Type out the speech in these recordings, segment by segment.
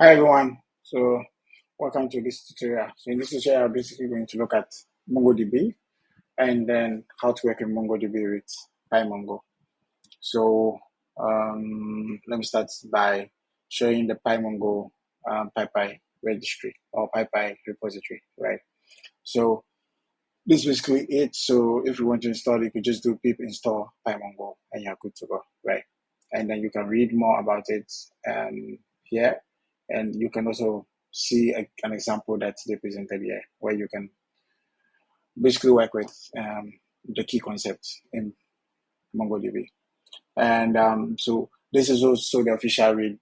Hi everyone. So welcome to this tutorial. So in this tutorial, I'm basically going to look at MongoDB and then how to work in MongoDB with PyMongo. So let me start by showing the PyMongo PyPy registry or PyPy repository, right? So this is basically it. So if you want to install, you could just do pip install PyMongo and you're good to go, right? And then you can read more about it here. And you can also see an example that they presented here where you can basically work with the key concepts in MongoDB. And so this is also the official read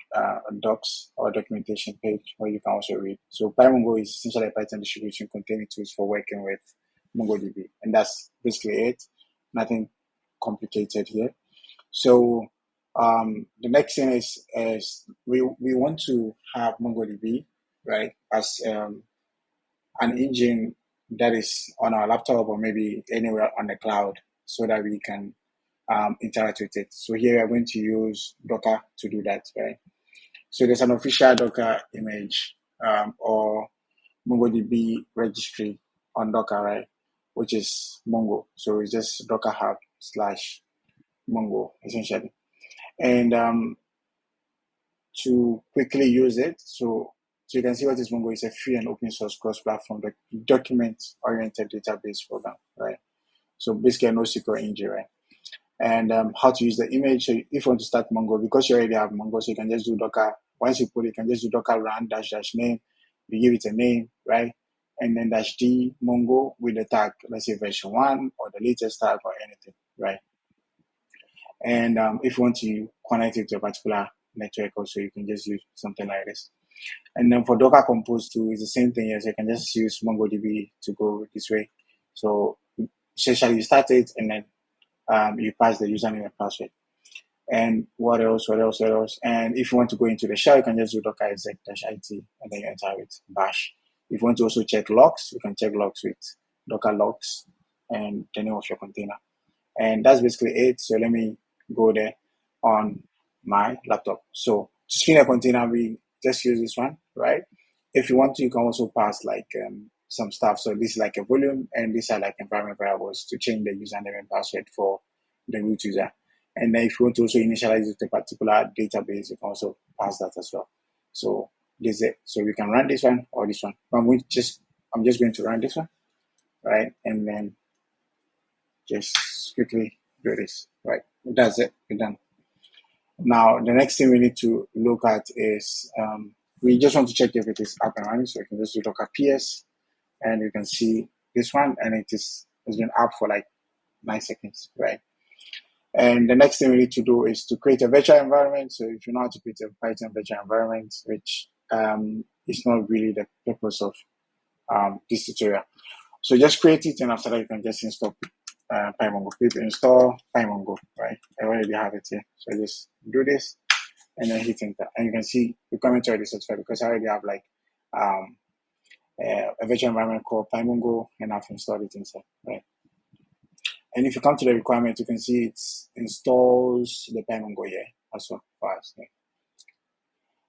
docs or documentation page where you can also read. So PyMongo is essentially a Python distribution containing tools for working with MongoDB. And that's basically it. Nothing complicated here. So the next thing is we want to have MongoDB, right, as an engine that is on our laptop or maybe anywhere on the cloud so that we can interact with it. So here we are going to use Docker to do that, right? So there's an official Docker image or MongoDB registry on Docker, right? Which is Mongo. So it's just Docker Hub / Mongo essentially. And to quickly use it, so you can see what is Mongo. It's a free and open source cross-platform document-oriented database program, right? So basically a NoSQL engine, right? And how to use the image. So if you want to start Mongo, because you already have Mongo, so you can just do Docker. Once you put it, you can just do Docker run -- name. You give it a name, right? And then -d Mongo with the tag, let's say version 1 or the latest tag or anything, right? And if you want to connect it to a particular network also, you can just use something like this. And then for Docker Compose too, it's the same thing. Yes, you can just use MongoDB to go this way. So essentially you start it and then you pass the username and password. And what else? And if you want to go into the shell, you can just do docker exec -it and then you enter with bash. If you want to also check logs, you can check logs with docker logs and the name of your container. And that's basically it. So let me go there on my laptop. So to spin a container, we just use this one, right? If you want to, you can also pass like some stuff. So this is like a volume, and these are like environment variables to change the username and password for the root user. And then if you want to also initialize it to a particular database, you can also pass that as well. So this is it. So we can run this one or this one. I'm just going to run this one, right? And then just quickly do this, right? That's it, we're done. Now, the next thing we need to look at is we just want to check if it is up and running. So you can just do docker ps, and you can see this one, and it's been up for like 9 seconds, right? And the next thing we need to do is to create a virtual environment. So if you know how to create a Python virtual environment, which is not really the purpose of this tutorial. So just create it, and after that you can just install PyMongo. Pip install PyMongo, right? I already have it here. So just do this and then hit enter. And you can see the comment already satisfied because I already have like a virtual environment called PyMongo and I've installed it inside, right? And if you come to the requirement, you can see it installs the PyMongo here also for us. Right?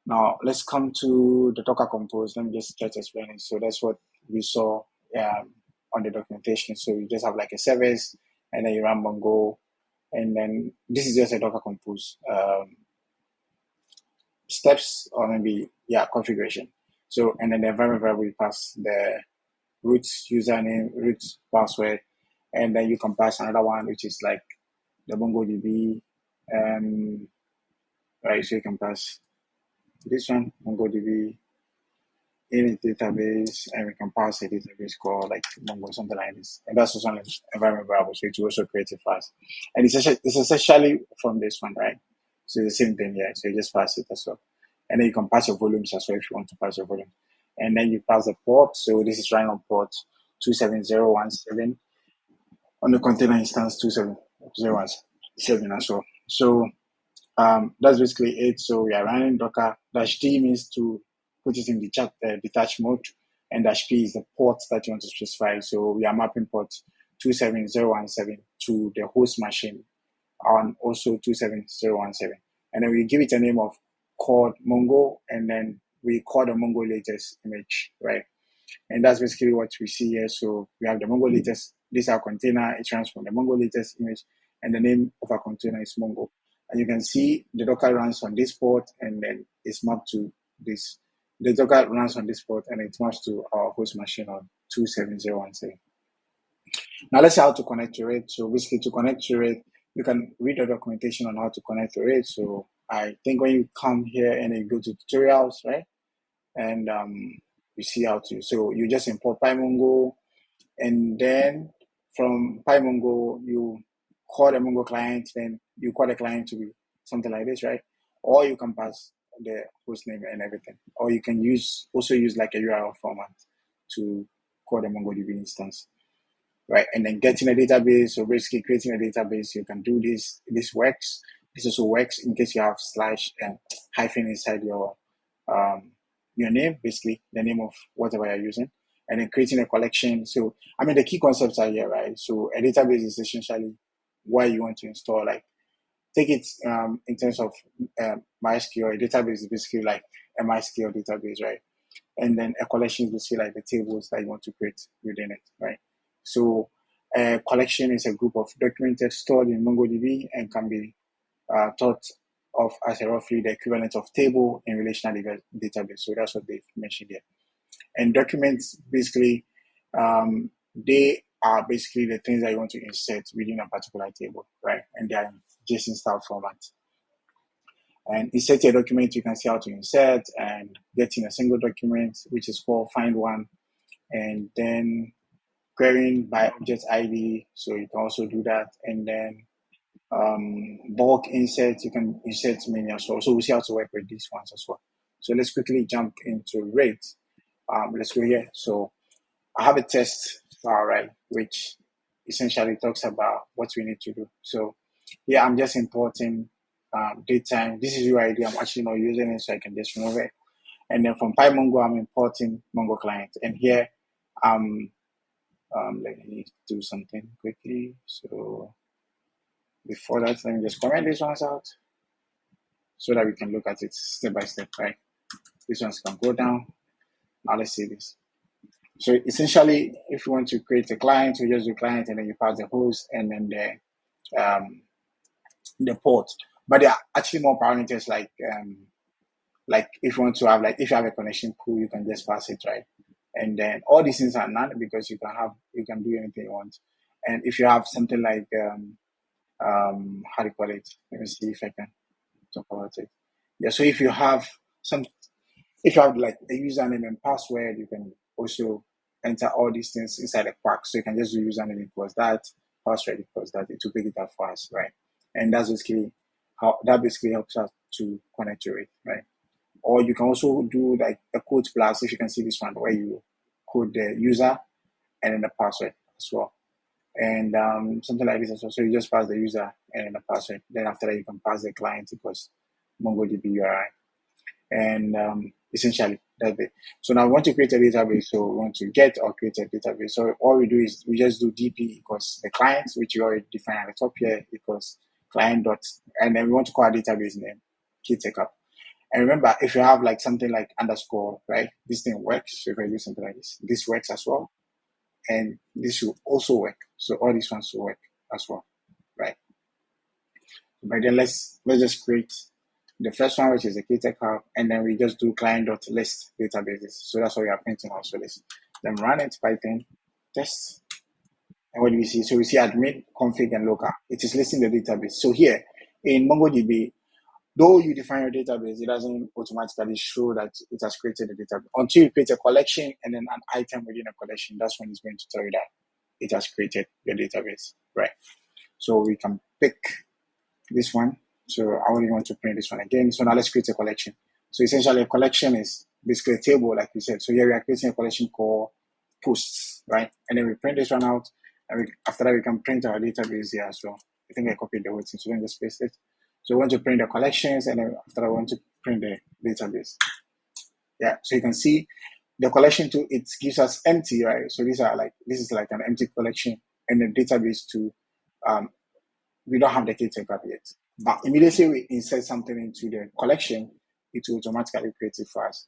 Now let's come to the Docker Compose. Let me just try to explain it. So that's what we saw on the documentation. So you just have like a service, and then you run Mongo, and then this is just a Docker Compose steps or maybe configuration. So and then the environment variable you pass the root username, root password, and then you can pass another one which is like the MongoDB, right? So you can pass this one MongoDB in a database, and we can pass a database called like Mongo, something like this. And that's also an environment variable, so it's also create it fast. And it's essentially from this one, right? So it's the same thing here. So you just pass it as well. And then you can pass your volumes as well if you want to pass your volume. And then you pass the port. So this is running on port 27017 on the container instance 27017 as well. So that's basically it. So we are running Docker. -d means to put it in the detached mode, and -p is the port that you want to specify. So we are mapping port 27017 to the host machine on also 27017. And then we give it a name of called Mongo, and then we call the Mongo latest image, right? And that's basically what we see here. So we have the Mongo latest. This is our container. It runs from the Mongo latest image, and the name of our container is Mongo. And you can see the Docker runs on this port, and then it's mapped to this. The Docker runs on this port, and it maps to our host machine on 27017. Now let's see how to connect to it. So basically, to connect to it, you can read the documentation on how to connect to it. So I think when you come here and you go to tutorials, right, and you see how to. So you just import PyMongo, and then from PyMongo you call the Mongo client. Then you call the client to be something like this, right? Or you can pass the host name and everything. Or you can also use like a URL format to call the MongoDB instance, right? And then getting a database, so basically creating a database, you can do this. This works. This also works in case you have slash and hyphen inside your name, basically the name of whatever you're using, and then creating a collection. So I mean the key concepts are here, right? So a database is essentially what you want to install. Like take it in terms of MySQL, a database is basically like a MySQL database, right? And then a collection is basically like the tables that you want to create within it, right? So a collection is a group of documents stored in MongoDB and can be thought of as a roughly the equivalent of table in relational database. So that's what they've mentioned here. And documents basically, they are basically the things that you want to insert within a particular table, right? And they are in JSON style format. And insert a document, you can see how to insert and get in a single document, which is called find one, and then querying by object ID. So you can also do that. And then bulk insert, you can insert many as well. So we'll see how to work with these ones as well. So let's quickly jump into rate. Let's go here. So I have a test file, right, which essentially talks about what we need to do. So yeah, I'm just importing datetime. This is UID. I'm actually not using it, so I can just remove it. And then from PyMongo, I'm importing Mongo client. And here, let me do something quickly. So before that, let me just comment these ones out so that we can look at it step by step, right? These ones can go down. Now let's see this. So essentially, if you want to create a client, you just do client and then you pass the host and then the port. But there are actually more parameters like if you want to have if you have a connection pool, you can just pass it, right? And then all these things are none because you can do anything you want. And if you have something like how do you call it? Let me see if I can talk about it. Yeah, so if you have like a username and password, you can also enter all these things inside a pack. So you can just do username equals that, password equals that. It will pick it up for us, right? And that's basically how that basically helps us to connect to it, right? Or you can also do like a code plus, if you can see this one, where you code the user and then the password as well. And something like this as well. So you just pass the user and the password. Then after that, you can pass the client equals MongoDB URI. And essentially, that's it. So now we want to create a database. So we want to get or create a database. So all we do is we just do DP equals the client, which you already defined at the top here, equals client dot, and then we want to call our database name, KtechHub. And remember, if you have like something like underscore, right, this thing works. So if I do something like this works as well. And this will also work. So all these ones will work as well, right? But then let's just create the first one, which is a KtechHub, and then we just do client.list databases. So that's what we are printing also this. Then run it, Python, test. And what do we see? So we see admin, config, and local. It is listing the database. So here in MongoDB, though you define your database, it doesn't automatically show that it has created a database. Until you create a collection and then an item within a collection, that's when it's going to tell you that it has created your database, right? So we can pick this one. So I only want to print this one again. So now let's create a collection. So essentially a collection is basically a table, like we said. So here we are creating a collection called posts, right? And then we print this one out. And after that, we can print our database here as well. I think I copied the whole thing, so let me just paste it. So we want to print the collections, and then after that, I want to print the database. Yeah, so you can see the collection too, it gives us empty, right? So this is like an empty collection, and the database too, we don't have the KtechHub yet. But immediately we insert something into the collection, it will automatically create it for us.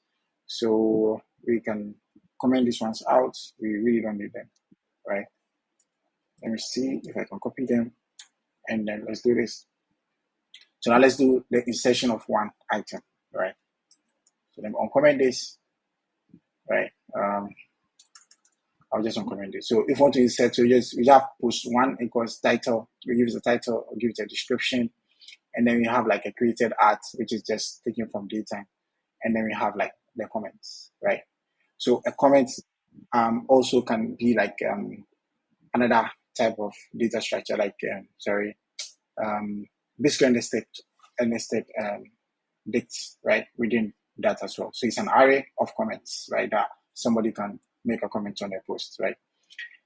So we can comment these ones out. We really don't need them, right? Let me see if I can copy them, and then let's do this. So now let's do the insertion of one item, right? So then uncomment this, right? I'll just uncomment this. So if you want to insert, so we have post one equals title. We give it a title, or give it a description, and then we have like a created art, which is just taken from data, and then we have like the comments, right? So a comment also can be like another type of data structure, like basically nested dates, right, within that as well. So it's an array of comments, right, that somebody can make a comment on a post, right?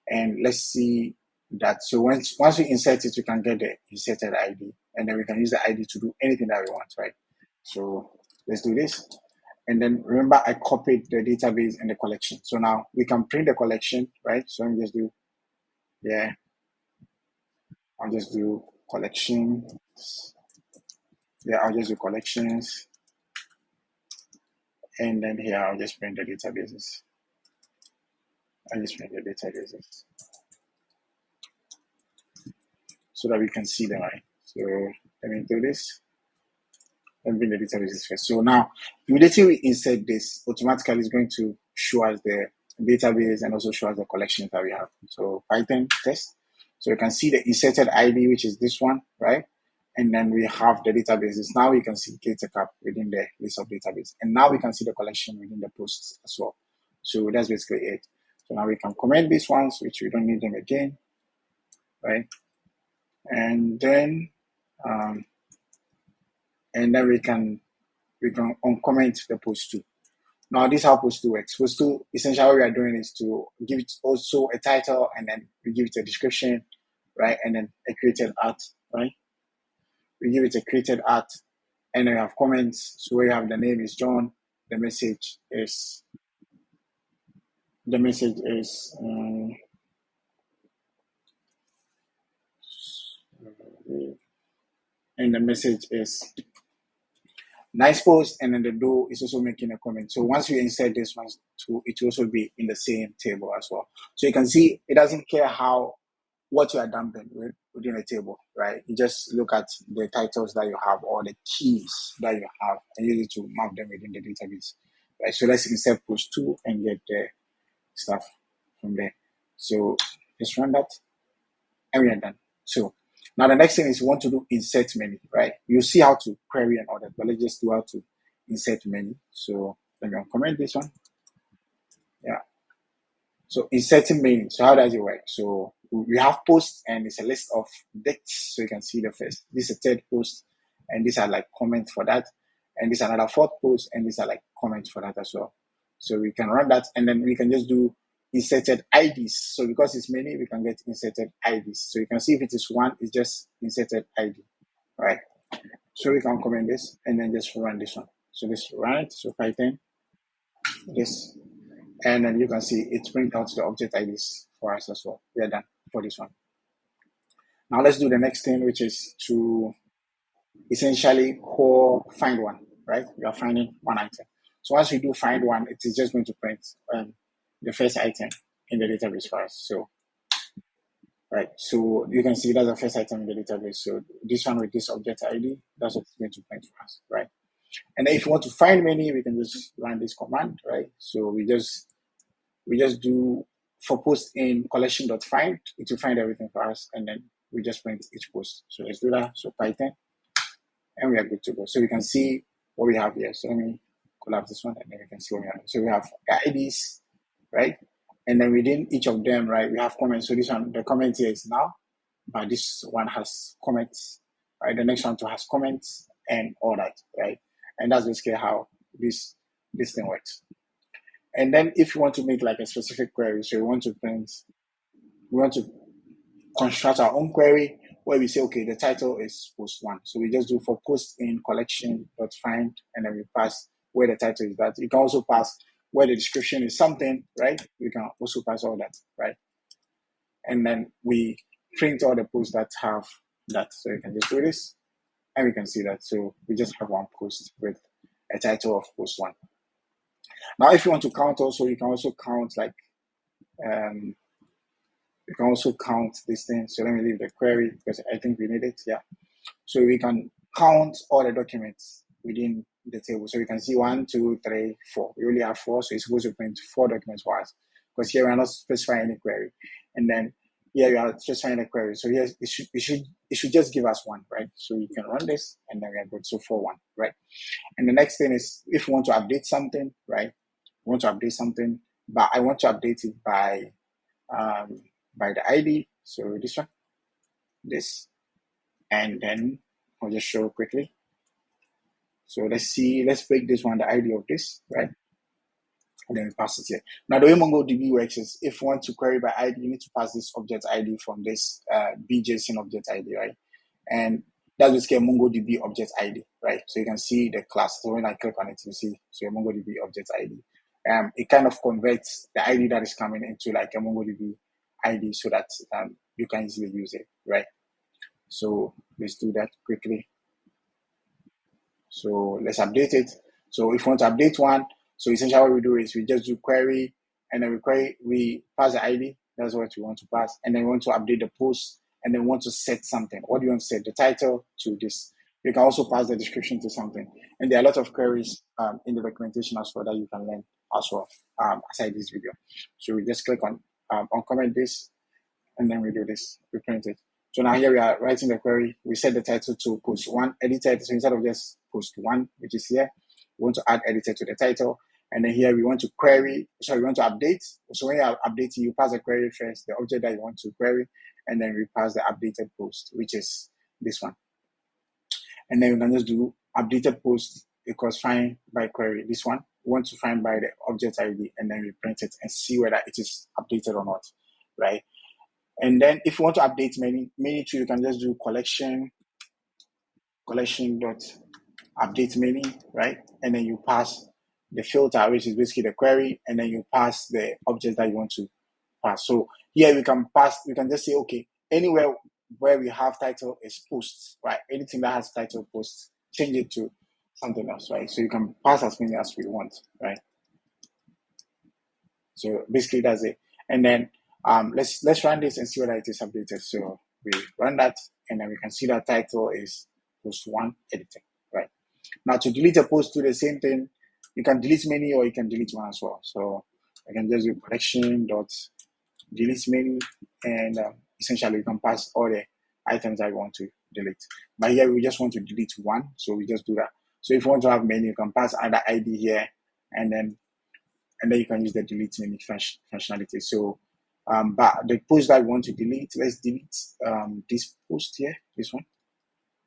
And let's see that. So once we insert it, we can get the inserted ID, and then we can use the ID to do anything that we want, right? So let's do this. And then remember, I copied the database and the collection. So now we can print the collection, right? So let me just do, yeah, I'll just do collection. Yeah, I'll just do collections. And then here, I'll just print the databases. I'll just print the databases so that we can see them, right? So let me do this. Let me bring the databases first. So now, immediately we insert this, automatically it's going to show us the database and also show us the collections that we have. So Python test. So you can see the inserted ID, which is this one, right? And then we have the databases. Now we can see KtechHub within the list of database. And now we can see the collection within the posts as well. So that's basically it. So now we can comment these ones, which we don't need them again, right? And then we can uncomment the post too. Now this is how post 2 works. Post 2, essentially what we are doing is to give it also a title, and then we give it a description, right? And then a created art, right? We give it a created art, and then we have comments. So where you have the name is John, the message is and the message is nice post, and then the do is also making a comment. So once we insert this one, it will also be in the same table as well. So you can see it doesn't care what you are dumping within a table, right? You just look at the titles that you have or the keys that you have and use it to map them within the database, right? So let's insert post 2 and get the stuff from there. So just run that, and we are done. So now the next thing is we want to do insert menu, right? You see how to query and all that, but let's just do how to insert menu. So let me uncomment this one. Yeah. So inserting menu. So how does it work? So we have posts, and it's a list of dates. So you can see the first. This is a third post, and these are like comments for that. And this is another fourth post, and these are like comments for that as well. So we can run that, and then we can just do inserted IDs. So because it's many, we can get inserted IDs. So you can see if it is one, it's just inserted ID, right? So we can comment this and then just run this one. So just run it. So Python, this, and then you can see it brings out the object IDs for us as well. We are done for this one. Now let's do the next thing, which is to essentially call find one, right? We are finding one item. So once we do find one, it is just going to print the first item in the database for us. So, right. So you can see that's the first item in the database. So this one with this object ID, that's what it's going to print for us, right? And then if you want to find many, we can just run this command, right? So we just do for post in collection.find, it will find everything for us, and then we just print each post. So let's do that. So Python, and we are good to go. So we can see what we have here. So let me collapse this one, and then we can see what we have. So we have IDs, right? And then within each of them, right, we have comments. So this one, the comment here is now, but this one has comments, right? The next one too has comments and all that, right? And that's basically how this thing works. And then if you want to make like a specific query, so we want to construct our own query where we say, okay, the title is post 1. So we just do for post in collection.find, and then we pass where the title is that. You can also pass where the description is something, right? You can also pass all that, right? And then we print all the posts that have that. So you can just do this, and we can see that. So we just have one post with a title of post 1. Now, if you want to count also, you can also count like, you can also count this thing. So let me leave the query because I think we need it. Yeah. So we can count all the documents within the table. So we can see 1, 2, 3, 4. We only have 4, so it's supposed to print 4 documents for us because here we are not specifying any query. And then here we are specifying a query. So here it should just give us 1, right? So you can run this and then we are good. So 4, 1, right? And the next thing is if you want to update something, right? You want to update something, but I want to update it by the ID. So this one, this, and then I'll just show quickly. So let's break this one, the ID of this, right? And then we pass it here. Now the way MongoDB works is if you want to query by ID, you need to pass this object ID from this BJSON object ID, right? And that's basically a MongoDB object ID, right? So you can see the class. So when I click on it, you see so a MongoDB object ID. It kind of converts the ID that is coming into like a MongoDB ID so that you can easily use it, right? So let's do that quickly. So let's update it. So if we want to update one, so essentially what we do is we just do query and then we pass the ID. That's what we want to pass. And then we want to update the post and then we want to set something. What do you want to set? The title to this. You can also pass the description to something. And there are a lot of queries in the documentation as well that you can learn as well aside this video. So we just click on uncomment this and then we do this, we print it. So now here we are writing the query. We set the title to post 1 edited. So instead of just post 1, which is here, we want to add editor to the title. And then here we want to we want to update. So when you are updating, you pass the query first, the object that you want to query, and then we pass the updated post, which is this one. And then you can just do updated post equals find by query. This one, we want to find by the object ID, and then we print it and see whether it is updated or not, right? And then if you want to update many tree, you can just do collection dot update many, right? And then you pass the filter, which is basically the query, and then you pass the object that you want to pass. So here we can just say, okay, anywhere where we have title is posts, right? Anything that has title posts, change it to something else, right? So you can pass as many as we want, right? So basically that's it. And then let's run this and see whether it is updated. So we run that and then we can see that title is post 1 editing, right? Now to delete a post, do the same thing. You can delete many or you can delete one as well. So I can just do collection dot delete many and essentially you can pass all the items I want to delete. But here we just want to delete one, so we just do that. So if you want to have many, you can pass other ID here and then you can use the delete many functionality. So, but the post that we want to delete, let's delete this post here, this one,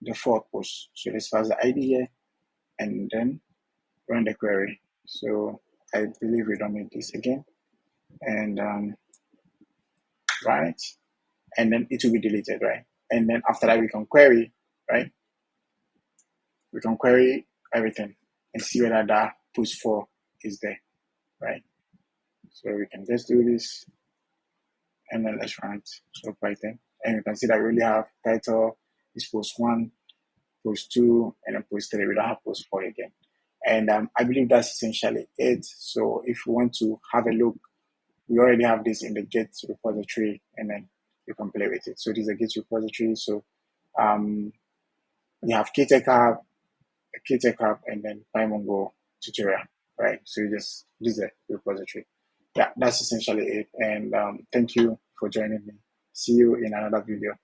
the 4th post. So let's pass the ID here and then run the query. So I believe we don't need this again. And right, and then it will be deleted, right? And then after that we can query, right? We can query everything and see whether that post 4 is there, right? So we can just do this and then let's run it. So Python, and you can see that we really have title is post 1, post 2, and then post 3. We don't have post 4 again. And I believe that's essentially it. So if you want to have a look, we already have this in the Git repository, and then you can play with it. So this is a Git repository. So you have KtechHub, and then PyMongo tutorial, right? So this is a repository. Yeah, that's essentially it. And thank you for joining me. See you in another video.